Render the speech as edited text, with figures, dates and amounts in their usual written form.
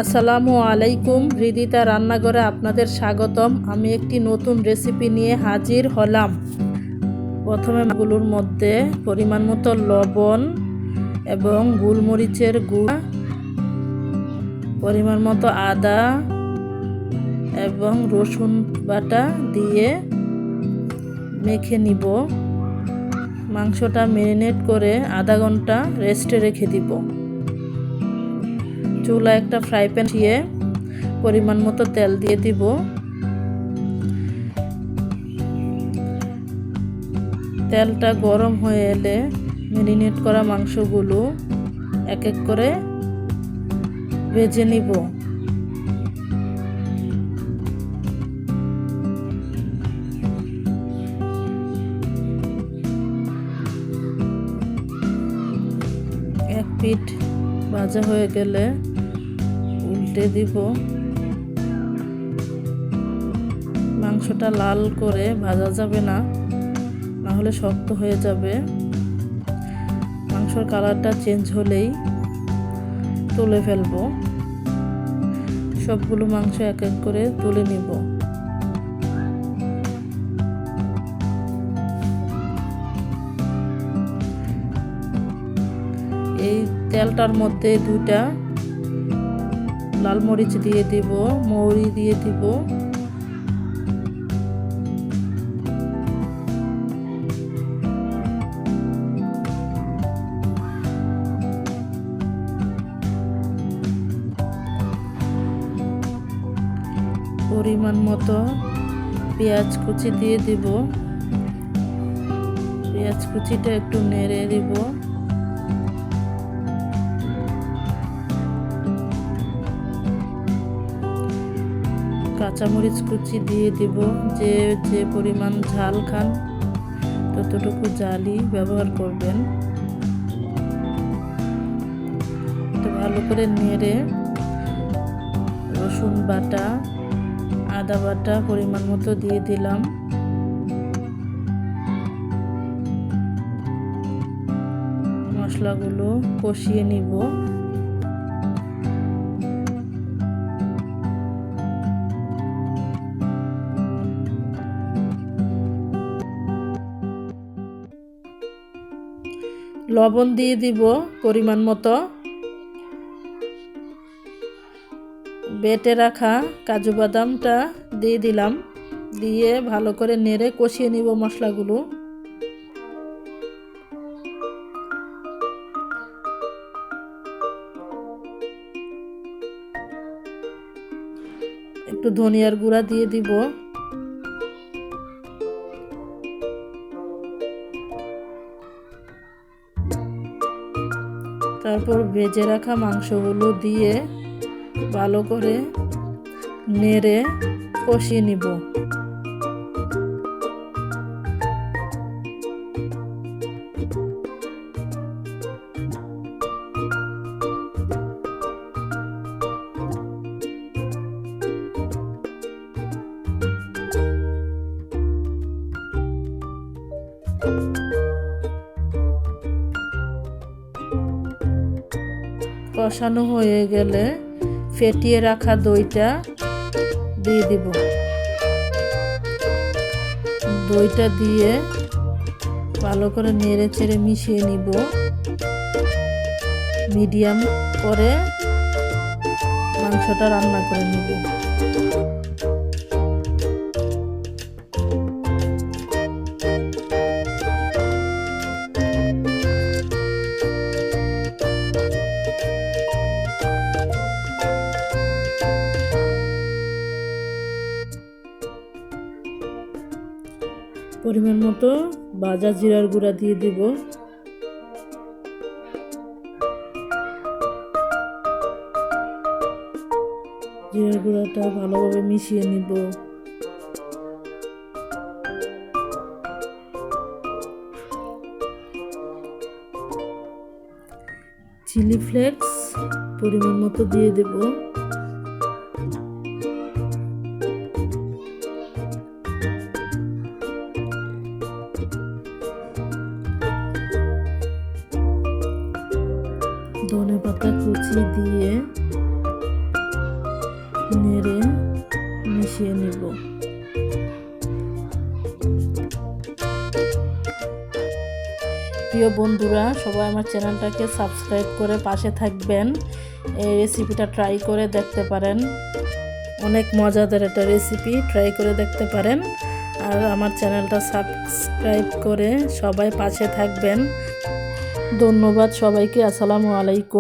আসসালামু আলাইকুম। হৃদিতা রান্নাঘরে আপনাদের স্বাগতম। আমি একটি নতুন রেসিপি নিয়ে হাজির হলাম। প্রথমে মাছগুলোর মধ্যে পরিমাণ মতো লবণ এবং গোলমরিচের গুঁড়া, পরিমাণ মতো আদা এবং রসুন বাটা দিয়ে মেখে নিব। মাংসটা ম্যারিনেট করে আধা ঘন্টা রেস্টে রেখে দিব। চুলা একটা ফ্রাই প্যান দিয়ে পরিমাণ মতো তেল দিয়ে দিব। তেলটা গরম হয়ে এলে ম্যারিনেট করা মাংসগুলো এক এক করে ভেজে নিব। এক পিঠ ভাজা হয়ে গেলে উল্টে দিব। মাংসটা লাল করে ভাজা যাবে না, না হলে শক্ত হয়ে যাবে। মাংসর কালারটা চেঞ্জ হলেই তুলে ফেলবো। সবগুলো মাংস এক এক করে তুলে নিব। এই তেলটার মধ্যে 2টা লাল মরিচ দিয়ে দিব, মৌরি দিয়ে দিব, পরিমাণ মতো পেঁয়াজ কুচি দিয়ে দিব। পেঁয়াজ কুচিটা একটু নেড়ে দিব। কাঁচামরিচ কুচি দিয়ে দিব। যে পরিমাণ ঝাল খান ততটুকু ঝালই ব্যবহার করবেন। তো ভালো করে নেড়ে রসুন বাটা, আদা বাটা পরিমাণ মতো দিয়ে দিলাম। মশলাগুলো কষিয়ে নিব। লবণ দিয়ে দিব পরিমাণ মতো। বেটে রাখা কাজু বাদামটা দিয়ে দিলাম। দিয়ে ভালো করে নেড়ে কষিয়ে নিব মশলাগুলো। একটু ধনিয়ার গুঁড়া দিয়ে দিব। তারপর ভেজে রাখা মাংসগুলো দিয়ে ভালো করে নেড়ে কষিয়ে নিব। কষানো হয়ে গেলে ফেটিয়ে রাখা দইটা দিয়ে দিব। দইটা দিয়ে ভালো করে নেড়ে চেড়ে মিশিয়ে নিব। মিডিয়াম করে মাংসটা রান্না করে নিব। পরিমাণ মতো ভাজা জিরার গুঁড়া দিয়ে দিব। জিরার গুঁড়াটা ভালোভাবে মিশিয়ে নিব। চিলি ফ্লেক্স পরিমাণ মতো দিয়ে দেব। ধনেপাতা কুচি দিয়ে নেড়ে মিশিয়ে নিব। প্রিয় বন্ধুরা, সবাই আমার চ্যানেলটাকে সাবস্ক্রাইব করে পাশে থাকবেন। এই রেসিপিটা ট্রাই করে দেখতে পারেন, অনেক মজাদার একটা রেসিপি, ট্রাই করে দেখতে পারেন। আর আমার চ্যানেলটা সাবস্ক্রাইব করে সবাই পাশে থাকবেন। ধন্যবাদ সবাইকে। আসসালামু আলাইকুম।